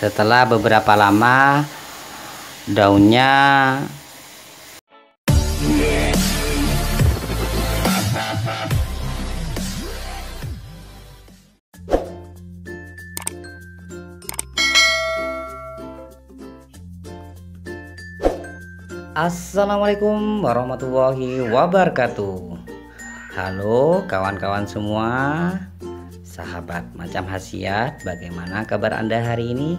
Setelah beberapa lama, daunnya Assalamualaikum warahmatullahi wabarakatuh. Halo kawan-kawan semua, sahabat macam khasiat, bagaimana kabar Anda hari ini?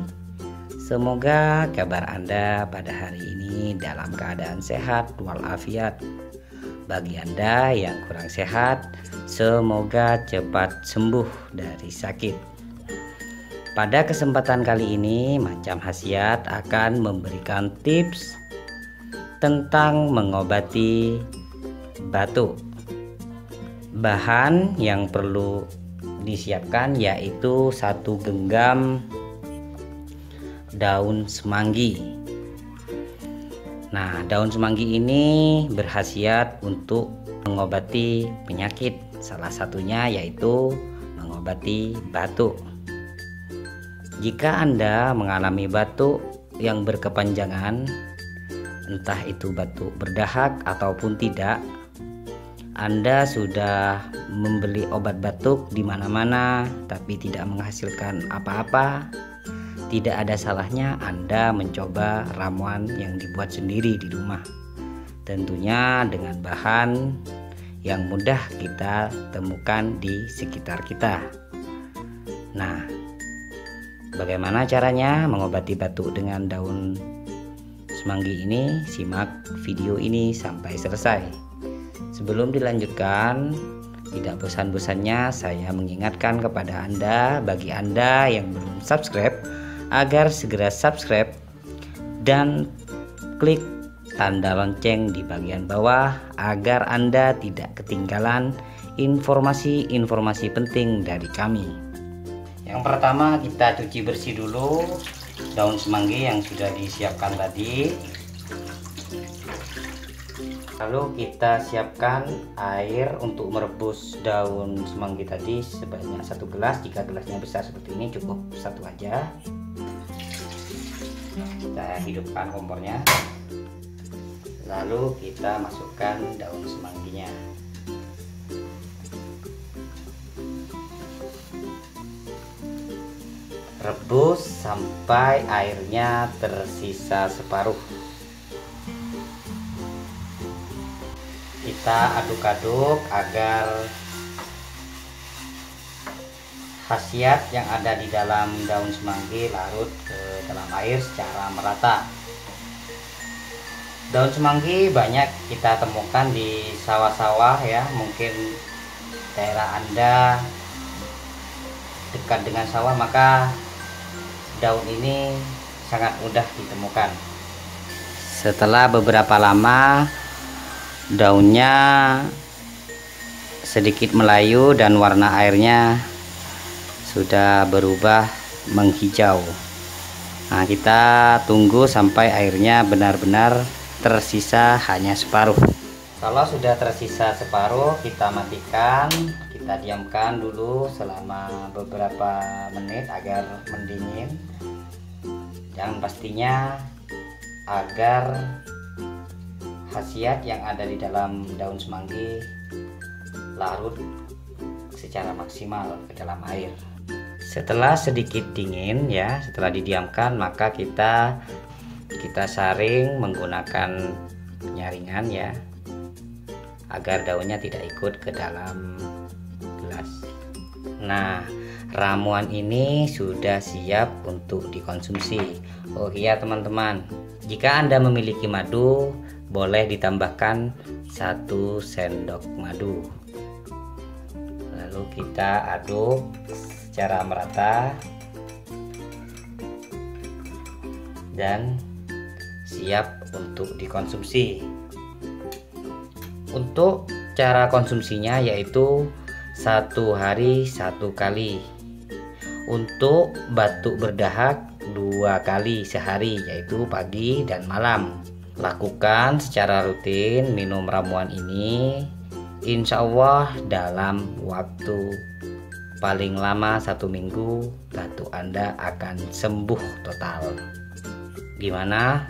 Semoga kabar Anda pada hari ini dalam keadaan sehat walafiat. Bagi Anda yang kurang sehat, semoga cepat sembuh dari sakit. Pada kesempatan kali ini, macam khasiat akan memberikan tips tentang mengobati batuk. Bahan yang perlu disiapkan yaitu 1 genggam daun semanggi. Nah, daun semanggi ini berkhasiat untuk mengobati penyakit. Salah satunya yaitu mengobati batuk. Jika Anda mengalami batuk yang berkepanjangan, entah itu batuk berdahak ataupun tidak, Anda sudah membeli obat batuk di mana-mana tapi tidak menghasilkan apa-apa, tidak ada salahnya Anda mencoba ramuan yang dibuat sendiri di rumah. Tentunya dengan bahan yang mudah kita temukan di sekitar kita. Nah, bagaimana caranya mengobati batuk dengan daun semanggi ini? Simak video ini sampai selesai. Sebelum dilanjutkan, tidak bosan-bosannya saya mengingatkan kepada Anda, bagi Anda yang belum subscribe, agar segera subscribe dan klik tanda lonceng di bagian bawah agar Anda tidak ketinggalan informasi-informasi penting dari kami. Yang pertama, kita cuci bersih dulu daun semanggi yang sudah disiapkan tadi. Lalu kita siapkan air untuk merebus daun semanggi tadi sebanyak 1 gelas. Jika gelasnya besar seperti ini cukup 1 aja. Kita hidupkan kompornya. Lalu kita masukkan daun semangginya. Rebus sampai airnya tersisa separuh. Kita aduk-aduk agar khasiat yang ada di dalam daun semanggi larut ke dalam air secara merata. Daun semanggi banyak kita temukan di sawah-sawah ya, mungkin daerah Anda dekat dengan sawah, maka daun ini sangat mudah ditemukan. Setelah beberapa lama, daunnya sedikit melayu dan warna airnya sudah berubah menghijau. Nah, kita tunggu sampai airnya benar-benar tersisa hanya separuh. Kalau sudah tersisa separuh, kita matikan. Kita diamkan dulu selama beberapa menit agar mendingin, dan pastinya agar khasiat yang ada di dalam daun semanggi larut secara maksimal ke dalam air. Setelah sedikit dingin ya, setelah didiamkan, maka kita saring menggunakan penyaringan ya, agar daunnya tidak ikut ke dalam gelas. Nah, ramuan ini sudah siap untuk dikonsumsi. Oh iya teman-teman, jika Anda memiliki madu, boleh ditambahkan 1 sendok madu. Lalu kita aduk secara merata dan siap untuk dikonsumsi. Untuk cara konsumsinya yaitu 1 hari 1 kali. Untuk batuk berdahak 2 kali sehari, yaitu pagi dan malam. Lakukan secara rutin minum ramuan ini, insya Allah dalam waktu paling lama 1 minggu batuk Anda akan sembuh total. Gimana?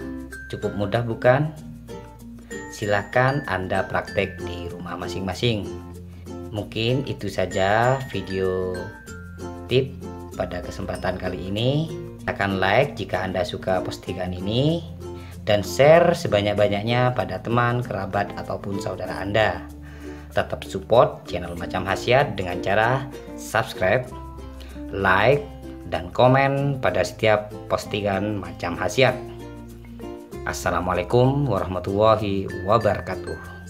Cukup mudah bukan? Silahkan Anda praktek di rumah masing-masing. Mungkin itu saja video tip pada kesempatan kali ini. Silakan like jika Anda suka postingan ini, dan share sebanyak-banyaknya pada teman, kerabat, ataupun saudara Anda. Tetap support channel Macam Khasiat dengan cara subscribe, like, dan komen pada setiap postingan Macam Khasiat. Assalamualaikum warahmatullahi wabarakatuh.